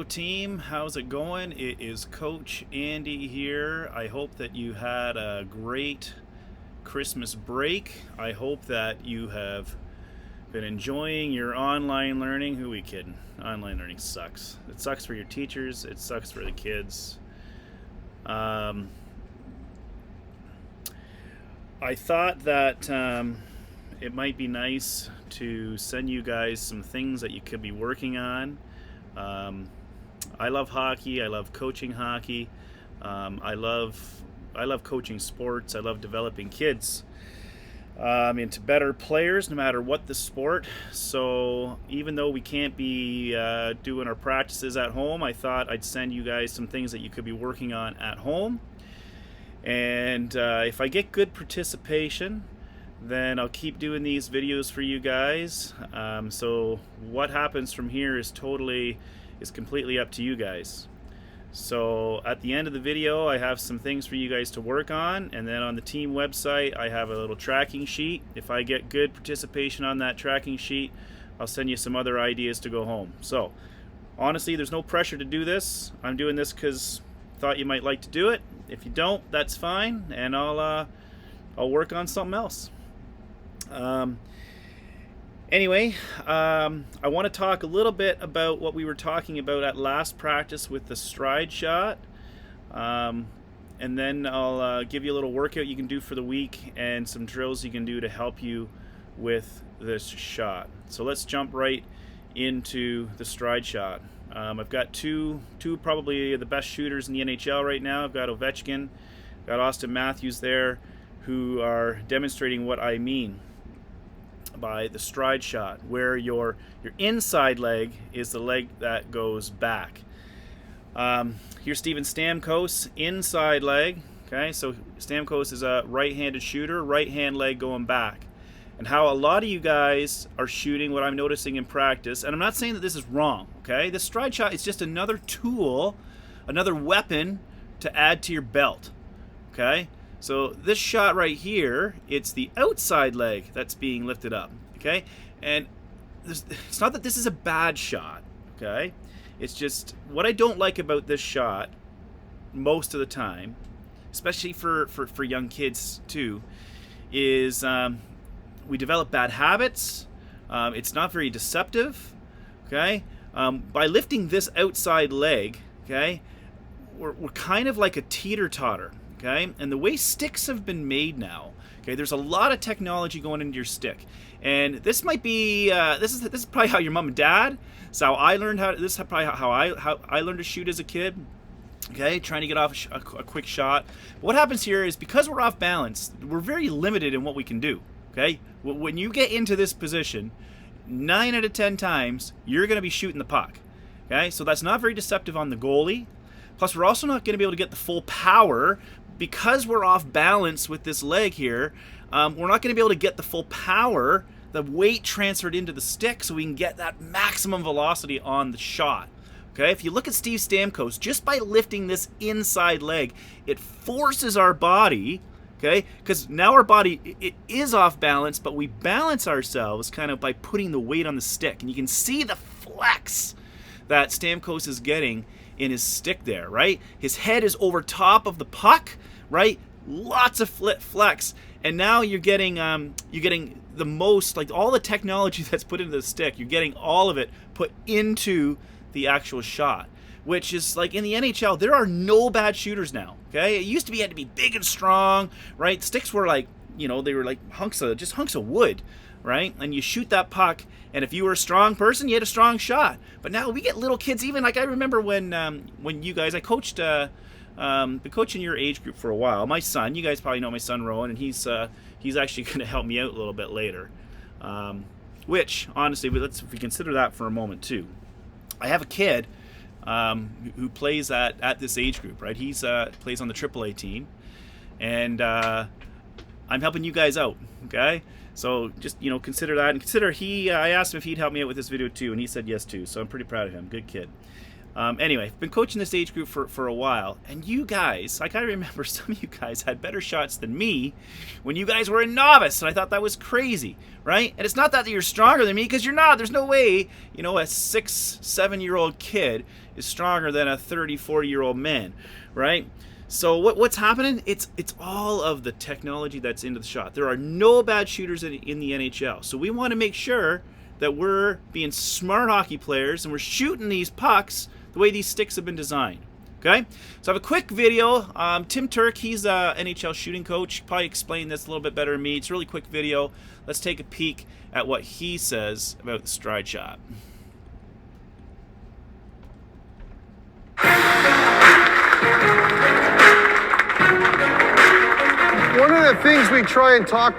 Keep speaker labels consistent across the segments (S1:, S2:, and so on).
S1: team, how's it going? It is Coach Andy here. I hope that you had a great Christmas break. I hope that you have been enjoying your online learning. Who are we kidding? Online learning sucks. It sucks for your teachers, it sucks for the kids. I thought that it might be nice to send you guys some things that you could be working on. I love hockey. I love coaching hockey. I love coaching sports. I love developing kids into better players, no matter what the sport. So even though we can't be doing our practices at home, I thought I'd send you guys some things that you could be working on at home. And if I get good participation, then I'll keep doing these videos for you guys. So what happens from here is completely up to you guys. So at the end of the video, I have some things for you guys to work on, and then on the team website I have a little tracking sheet. If I get good participation on that tracking sheet, I'll send you some other ideas to go home. So honestly, there's no pressure to do this. I'm doing this because I thought you might like to do it. If you don't, that's fine, and I'll work on something else. Anyway, I want to talk a little bit about what we were talking about at last practice with the stride shot, and then I'll give you a little workout you can do for the week and some drills you can do to help you with this shot. So let's jump right into the stride shot. I've got two probably the best shooters in the NHL right now. I've got Ovechkin, got Austin Matthews there, who are demonstrating what I mean by the stride shot, where your inside leg is the leg that goes back. Here's Steven Stamkos, inside leg. Okay, so Stamkos is a right-handed shooter, right hand leg going back. And how a lot of you guys are shooting, what I'm noticing in practice, and I'm not saying that this is wrong, okay? The stride shot is just another tool, another weapon to add to your belt, okay? So this shot right here, it's the outside leg that's being lifted up, okay? And it's not that this is a bad shot, okay? It's just what I don't like about this shot most of the time, especially for young kids too, is we develop bad habits. It's not very deceptive, okay? By lifting this outside leg, okay, we're kind of like a teeter-totter. Okay, and the way sticks have been made now, okay, there's a lot of technology going into your stick, and this might be this is probably how your mom and dad. This is how I learned this is probably how I learned to shoot as a kid. Okay, trying to get off a quick shot. What happens here is because we're off balance, we're very limited in what we can do. Okay, when you get into this position, 9 out of 10 times you're going to be shooting the puck. Okay, so that's not very deceptive on the goalie. Plus, we're also not going to be able to get the full power. Because we're off balance with this leg here, we're not going to be able to get the full power, the weight transferred into the stick, so we can get that maximum velocity on the shot. Okay, if you look at Steve Stamkos, just by lifting this inside leg, it forces our body, okay, because now our body, it is off balance, but we balance ourselves kind of by putting the weight on the stick. And you can see the flex that Stamkos is getting in his stick there, right? His head is over top of the puck, right? Lots of flex, and now you're getting the most, like all the technology that's put into the stick. You're getting all of it put into the actual shot, which is like in the NHL, there are no bad shooters now. Okay, it used to be you had to be big and strong, right? Sticks were like, they were like hunks of wood, right? And you shoot that puck, and if you were a strong person, you had a strong shot. But now we get little kids, even like I remember when you guys, I coached, been coaching your age group for a while. My son, you guys probably know my son Rowan, and he's actually going to help me out a little bit later. Which honestly, if we consider that for a moment too, I have a kid who plays at this age group, right? He's plays on the AAA team, and I'm helping you guys out, okay? So just, consider that, and consider I asked him if he'd help me out with this video too, and he said yes too, so I'm pretty proud of him. Good kid. Anyway, I've been coaching this age group for a while, and you guys, like I remember some of you guys had better shots than me when you guys were a novice, and I thought that was crazy, right? And it's not that you're stronger than me, because you're not. There's no way, you know, a 6-7-year-old kid is stronger than a 30-40-year-old man, right? So what's happening? It's all of the technology that's into the shot. There are no bad shooters in the NHL, so we want to make sure that we're being smart hockey players and we're shooting these pucks the way these sticks have been designed. Okay, so I have a quick video. Tim Turk, he's a NHL shooting coach. Probably explain this a little bit better than me. It's a really quick video. Let's take a peek at what he says about the stride shot.
S2: One of the things we try and talk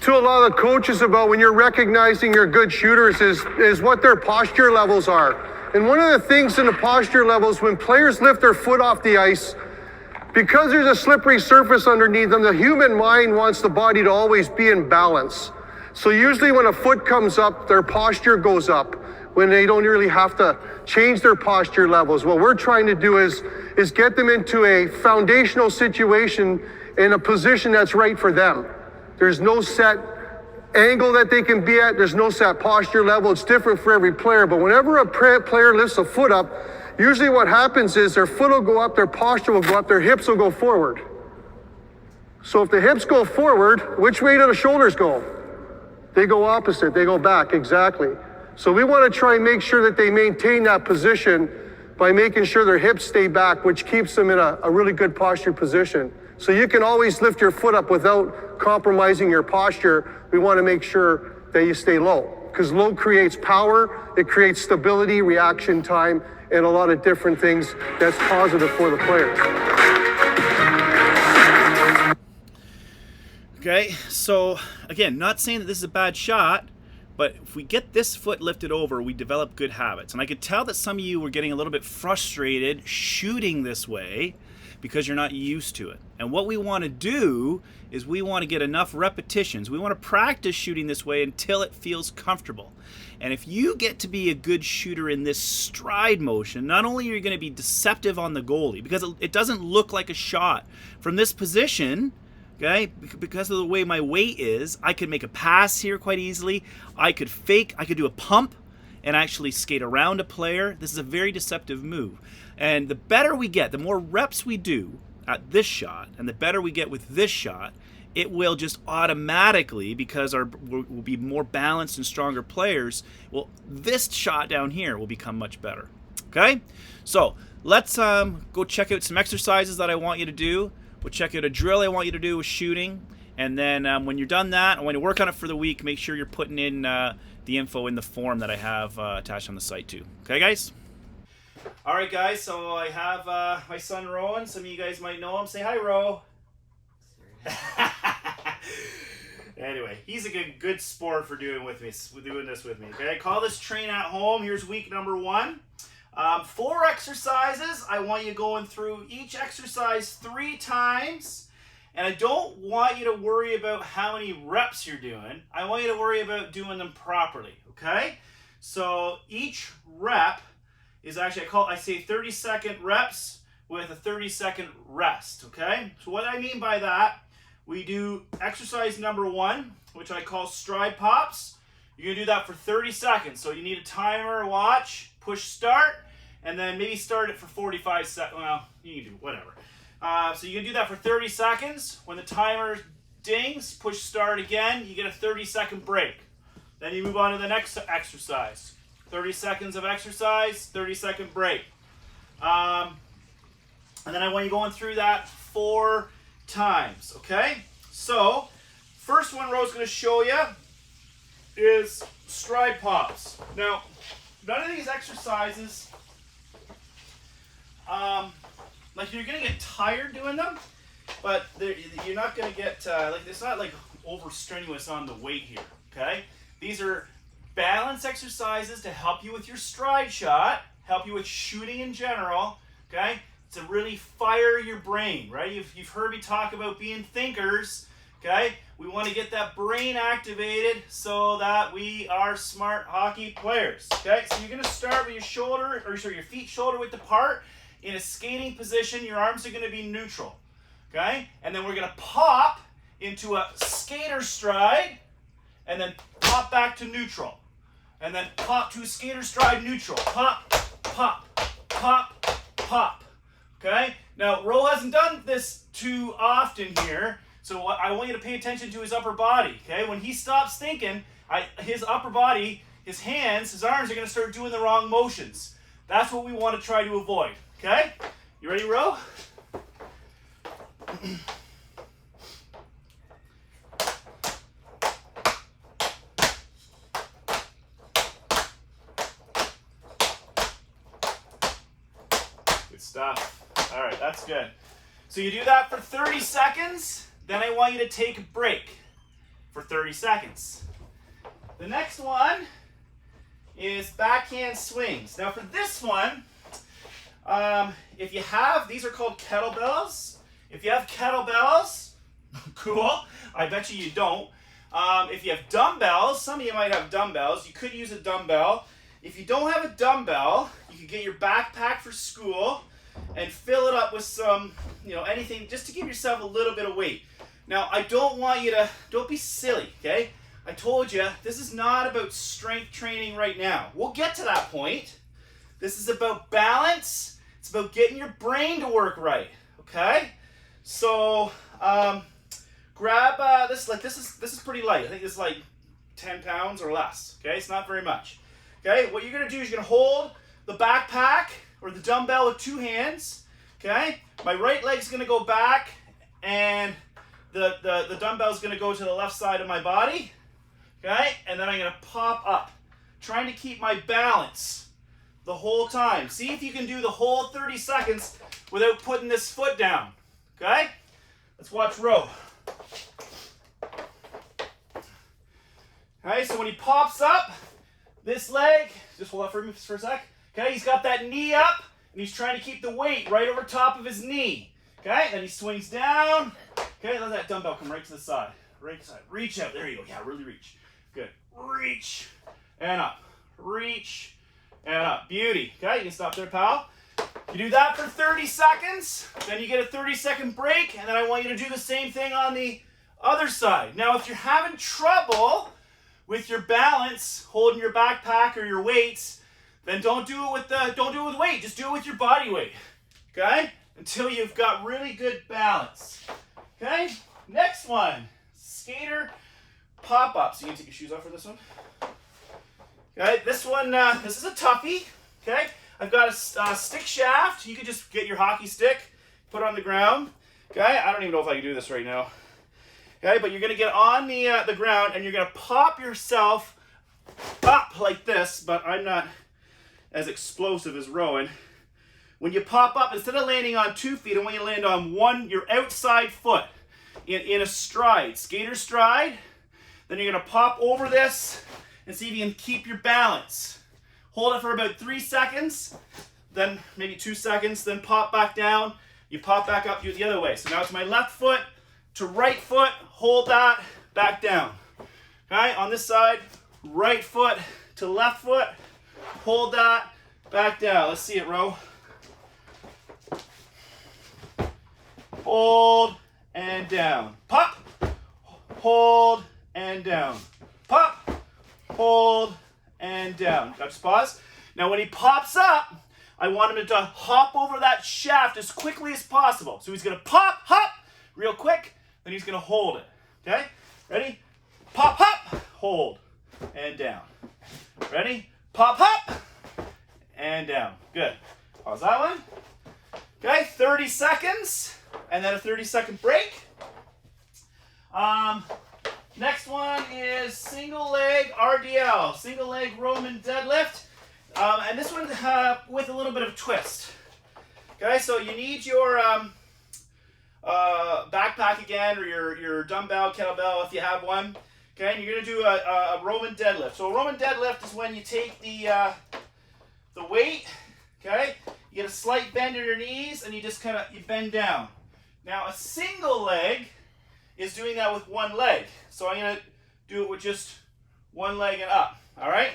S2: to a lot of the coaches about when you're recognizing your good shooters is what their posture levels are. And one of the things in the posture levels, when players lift their foot off the ice, because there's a slippery surface underneath them, the human mind wants the body to always be in balance. So usually when a foot comes up, their posture goes up when they don't really have to change their posture levels. What we're trying to do is get them into a foundational situation in a position that's right for them. There's no set angle that they can be at. There's no set posture level. It's different for every player. But whenever a player lifts a foot up, usually what happens is their foot will go up, their posture will go up, their hips will go forward. So if the hips go forward, which way do the shoulders go? They go opposite, they go back, exactly. So we want to try and make sure that they maintain that position by making sure their hips stay back, which keeps them in a really good posture position. So you can always lift your foot up without compromising your posture. We want to make sure that you stay low, because low creates power, it creates stability, reaction time, and a lot of different things that's positive for the players.
S1: Okay, so again, not saying that this is a bad shot, but if we get this foot lifted over, we develop good habits. And I could tell that some of you were getting a little bit frustrated shooting this way because you're not used to it. And what we want to do is we want to get enough repetitions. We want to practice shooting this way until it feels comfortable. And if you get to be a good shooter in this stride motion, not only are you going to be deceptive on the goalie, because it doesn't look like a shot from this position, okay, because of the way my weight is, I could make a pass here quite easily. I could fake, I could do a pump and actually skate around a player. This is a very deceptive move. And the better we get, the more reps we do at this shot, and the better we get with this shot, it will just automatically, because we'll be more balanced and stronger players, well, this shot down here will become much better. Okay? So let's go check out some exercises that I want you to do. We'll check out a drill I want you to do with shooting. And then when you're done that, and when you work on it for the week, make sure you're putting in the info in the form that I have attached on the site too. Okay, guys? All right, guys, so I have my son Rowan. Some of you guys might know him. Say hi, Ro. Anyway, he's a good sport for doing this with me. Okay, I call this Train at Home. Here's week number 1. 4 exercises. I want you going through each exercise 3 times. And I don't want you to worry about how many reps you're doing. I want you to worry about doing them properly, okay? So each rep is actually, I say 30-second reps with a 30-second rest, okay? So what I mean by that, we do exercise number 1, which I call stride pops. You're gonna do that for 30 seconds. So you need a timer, watch, push start, and then maybe start it for 45 seconds. Well, you can do whatever. So you can do that for 30 seconds. When the timer dings, push start again, you get a 30-second break. Then you move on to the next exercise. 30 seconds of exercise, 30-second break. And then I want you going through that 4 times, okay? So, first one Ro's going to show you is stride pops. Now, none of these exercises, like you're going to get tired doing them, but you're not going to get, it's not like over strenuous on the weight here, okay? These are balance exercises to help you with your stride shot, help you with shooting in general, okay? To really fire your brain, right? You've heard me talk about being thinkers, Okay? We want to get that brain activated so that we are smart hockey players. Okay? So you're going to start with your shoulder, or sorry, your feet shoulder width apart in a skating position. Your arms are going to be neutral. Okay? And then we're going to pop into a skater stride and then pop back to neutral. And then pop to a skater stride neutral. Pop, pop, pop, pop. Okay? Now, Ro hasn't done this too often here, so I want you to pay attention to his upper body. Okay? When he stops thinking, his upper body, his hands, his arms are going to start doing the wrong motions. That's what we want to try to avoid. Okay? You ready, Ro? Good stuff. All right, that's good. So you do that for 30 seconds, then I want you to take a break for 30 seconds. The next one is backhand swings. Now for this one, if you have, these are called kettlebells. If you have kettlebells, cool. I bet you don't. If you have dumbbells, some of you might have dumbbells. You could use a dumbbell. If you don't have a dumbbell, you could get your backpack for school and fill it up with some, anything just to give yourself a little bit of weight. Now, I don't want you to, don't be silly, okay? I told you, this is not about strength training right now. We'll get to that point. This is about balance. It's about getting your brain to work right, okay? So, grab this. This is pretty light. I think it's like 10 pounds or less. Okay, it's not very much. Okay, what you're gonna do is you're gonna hold the backpack or the dumbbell with two hands. Okay, my right leg's gonna go back, and the dumbbell's gonna go to the left side of my body. Okay, and then I'm gonna pop up, trying to keep my balance the whole time. See if you can do the whole 30 seconds without putting this foot down. Okay, let's watch Ro. Okay, so when he pops up, this leg, just hold up for me for a sec. Okay, he's got that knee up, and he's trying to keep the weight right over top of his knee. Okay, then he swings down. Okay, let that dumbbell come right to the side. Right side. Reach out. There you go. Yeah, really reach. Good. Reach and up. Reach and up. Beauty. Okay, you can stop there, pal. You do that for 30 seconds, then you get a 30-second break, and then I want you to do the same thing on the other side. Now, if you're having trouble with your balance, holding your backpack or your weights, then don't do it with weight. Just do it with your body weight. Okay? Until you've got really good balance. Okay? Next one. Skater pop-up. So you can take your shoes off for this one. Okay? This one, this is a toughie. Okay? I've got a stick shaft. You could just get your hockey stick, put it on the ground. Okay? I don't even know if I can do this right now. Okay, but you're going to get on the ground, and you're going to pop yourself up like this, but I'm not as explosive as Rowan. When you pop up, instead of landing on 2 feet, I want you to land on your outside foot in a stride, skater stride. Then you're going to pop over this and see if you can keep your balance. Hold it for about 3 seconds, then maybe 2 seconds, then pop back down. You pop back up, do it the other way. So now it's my left foot to right foot, hold that, back down. Okay, on this side, right foot to left foot, hold that, back down. Let's see it, Ro. Hold and down. Pop, hold and down. Pop, hold and down. Got to pause. Now when he pops up, I want him to hop over that shaft as quickly as possible. So he's going to pop, hop, real quick. Then he's going to hold it. Okay? Ready? Pop, hop, hold, and down. Ready? Pop, hop, and down. Good. Pause that one. Okay, 30 seconds, and then a 30-second break. Next one is single leg RDL, single leg Roman deadlift. And this one with a little bit of twist. Okay, so you need your backpack again, or your dumbbell, kettlebell if you have one. Okay, and you're going to do a Roman deadlift. So a Roman deadlift is when you take the weight, okay, you get a slight bend in your knees, and you just you bend down. Now a single leg is doing that with one leg. So I'm going to do it with just one leg and up. All right?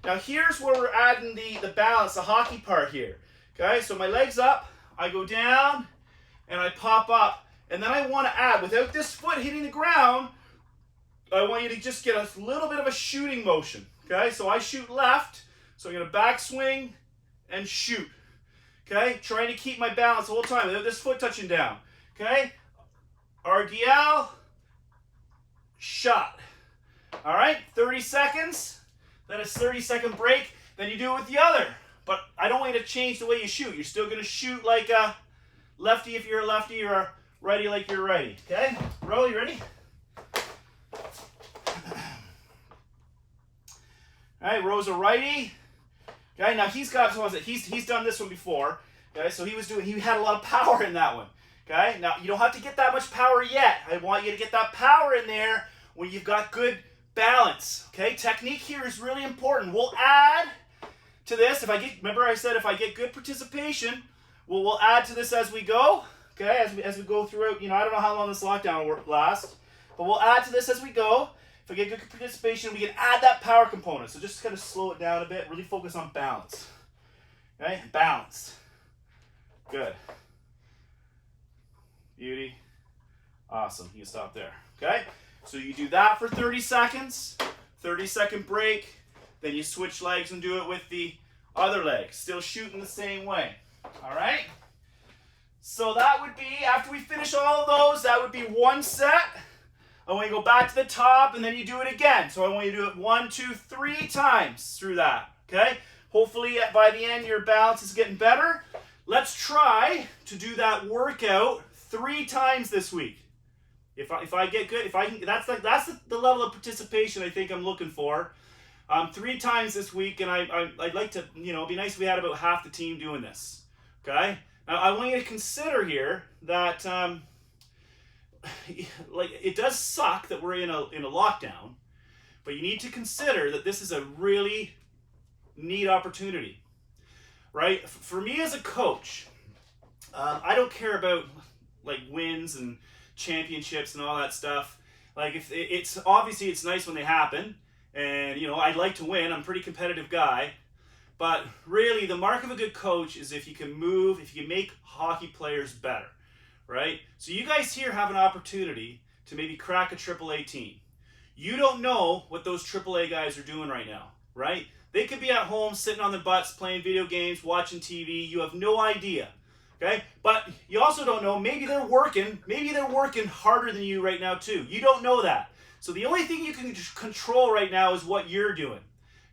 S1: Now here's where we're adding the balance, the hockey part here. Okay, so my leg's up, I go down, and I pop up. And then I want to add, without this foot hitting the ground, I want you to just get a little bit of a shooting motion. Okay, so I shoot left, so I'm going to backswing and shoot. Okay, trying to keep my balance the whole time without this foot touching down. Okay, RDL, shot. All right, 30 seconds, then it's 30-second break, then you do it with the other. But I don't want you to change the way you shoot. You're still going to shoot like a lefty if you're a lefty, or a righty like you're righty. Okay, Ro, you ready? All right, Ro's a righty. Okay, now he's done this one before. Okay, so he had a lot of power in that one. Okay, now you don't have to get that much power yet. I want you to get that power in there when you've got good balance. Okay, technique here is really important. We'll add to this remember I said if I get good participation, we'll add to this as we go. Okay, as we go throughout. I don't know how long this lockdown will last, but we'll add to this as we go. If I get good participation, we can add that power component. So just kind of slow it down a bit. Really focus on balance. Okay, balance. Good. Beauty. Awesome. You can stop there. Okay, so you do that for 30 seconds. 30-second break. Then you switch legs and do it with the other leg. Still shooting the same way. All right? So that would be, after we finish all of those, that would be one set. I want you to go back to the top, and then you do it again. So I want you to do it 1, 2, 3 times through that. Okay? Hopefully by the end your balance is getting better. Let's try to do that workout 3 times this week. If I get good, that's the level of participation I think I'm looking for. 3 times this week, and I'd like to, it'd be nice if we had about half the team doing this. Okay? Now I want you to consider here that it does suck that we're in a lockdown, but you need to consider that this is a really neat opportunity, right? For me as a coach, I don't care about like wins and championships and all that stuff. Like it's obviously it's nice when they happen, and I'd like to win. I'm a pretty competitive guy, but really the mark of a good coach is if you can make hockey players better. Right? So you guys here have an opportunity to maybe crack a AAA team. You don't know what those AAA guys are doing right now, right? They could be at home sitting on their butts playing video games, watching TV. You have no idea, okay? But you also don't know, maybe they're working harder than you right now too. You don't know that. So the only thing you can control right now is what you're doing,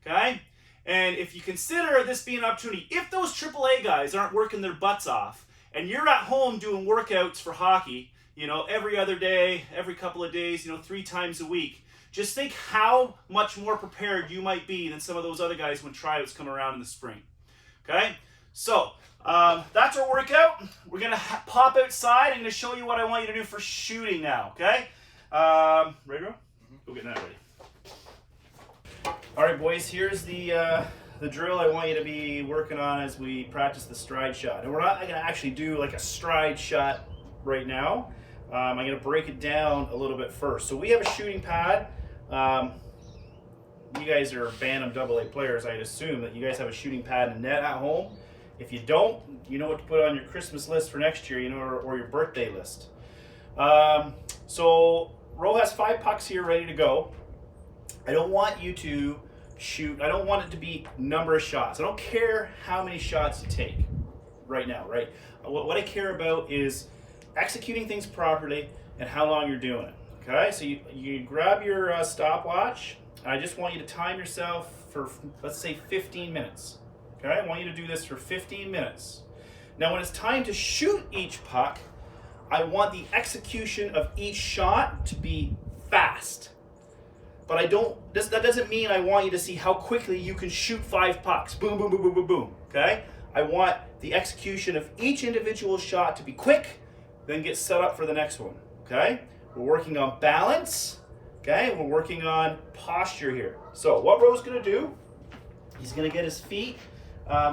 S1: okay? And if you consider this being an opportunity, if those AAA guys aren't working their butts off, and you're at home doing workouts for hockey, every other day, every couple of days, 3 times a week, just think how much more prepared you might be than some of those other guys when tryouts come around in the spring. Okay? So, that's our workout. We're going to pop outside. I'm going to show you what I want you to do for shooting now. Okay? Ready, bro? Go get that ready. All right, boys, here's the drill I want you to be working on as we practice the stride shot. And we're not going to actually do like a stride shot right now. I'm going to break it down a little bit first. So we have a shooting pad. You guys are Bantam AA players. I'd assume that you guys have a shooting pad and net at home. If you don't, you know what to put on your Christmas list for next year, or your birthday list. So Ro has 5 pucks here ready to go. I don't want you to shoot. I don't want it to be number of shots. I don't care how many shots you take right now, right? What I care about is executing things properly and how long you're doing it. Okay, so you grab your stopwatch, and I just want you to time yourself for, let's say, 15 minutes. Okay, I want you to do this for 15 minutes. Now when it's time to shoot each puck, I want the execution of each shot to be fast. But that doesn't mean I want you to see how quickly you can shoot 5 pucks. Boom, boom, boom, boom, boom, boom. Okay? I want the execution of each individual shot to be quick, then get set up for the next one. Okay? We're working on balance. Okay? We're working on posture here. So what Ro's going to do, he's going to get his feet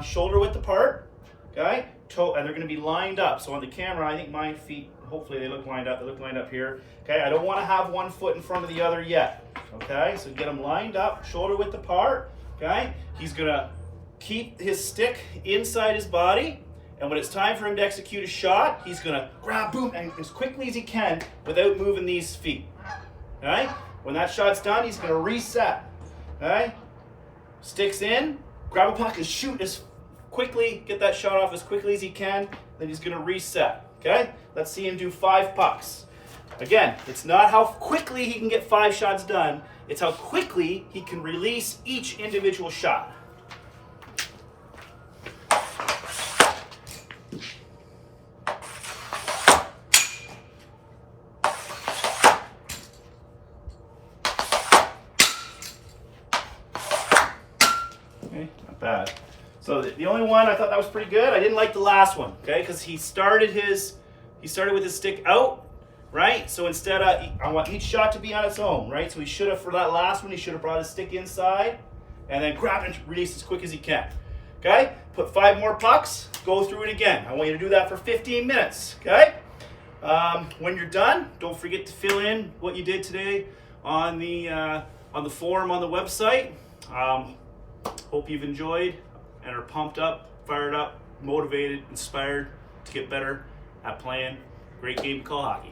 S1: shoulder width apart. Okay? And they're going to be lined up. So on the camera, I think my feet, hopefully they look lined up. They look lined up here. Okay, I don't want to have one foot in front of the other yet. Okay, so get them lined up, shoulder width apart. Okay, he's gonna keep his stick inside his body, and when it's time for him to execute a shot, he's gonna grab, boom, and as quickly as he can without moving these feet. Okay, when that shot's done, he's gonna reset. Okay, sticks in, grab a puck and shoot as quickly, get that shot off as quickly as he can, then he's gonna reset. Okay, let's see him do 5 pucks. Again, it's not how quickly he can get 5 shots done, it's how quickly he can release each individual shot. Okay, not bad. So the only one I thought that was pretty good. I didn't like the last one, okay, because he started with his stick out, right? So instead, I want each shot to be on its own, right? So he should have, for that last one, he should have brought his stick inside, and then grab and release as quick as he can. Okay? Put 5 more pucks. Go through it again. I want you to do that for 15 minutes. Okay? When you're done, don't forget to fill in what you did today on the form on the website. Hope you've enjoyed and are pumped up, fired up, motivated, inspired to get better at playing great game of call hockey.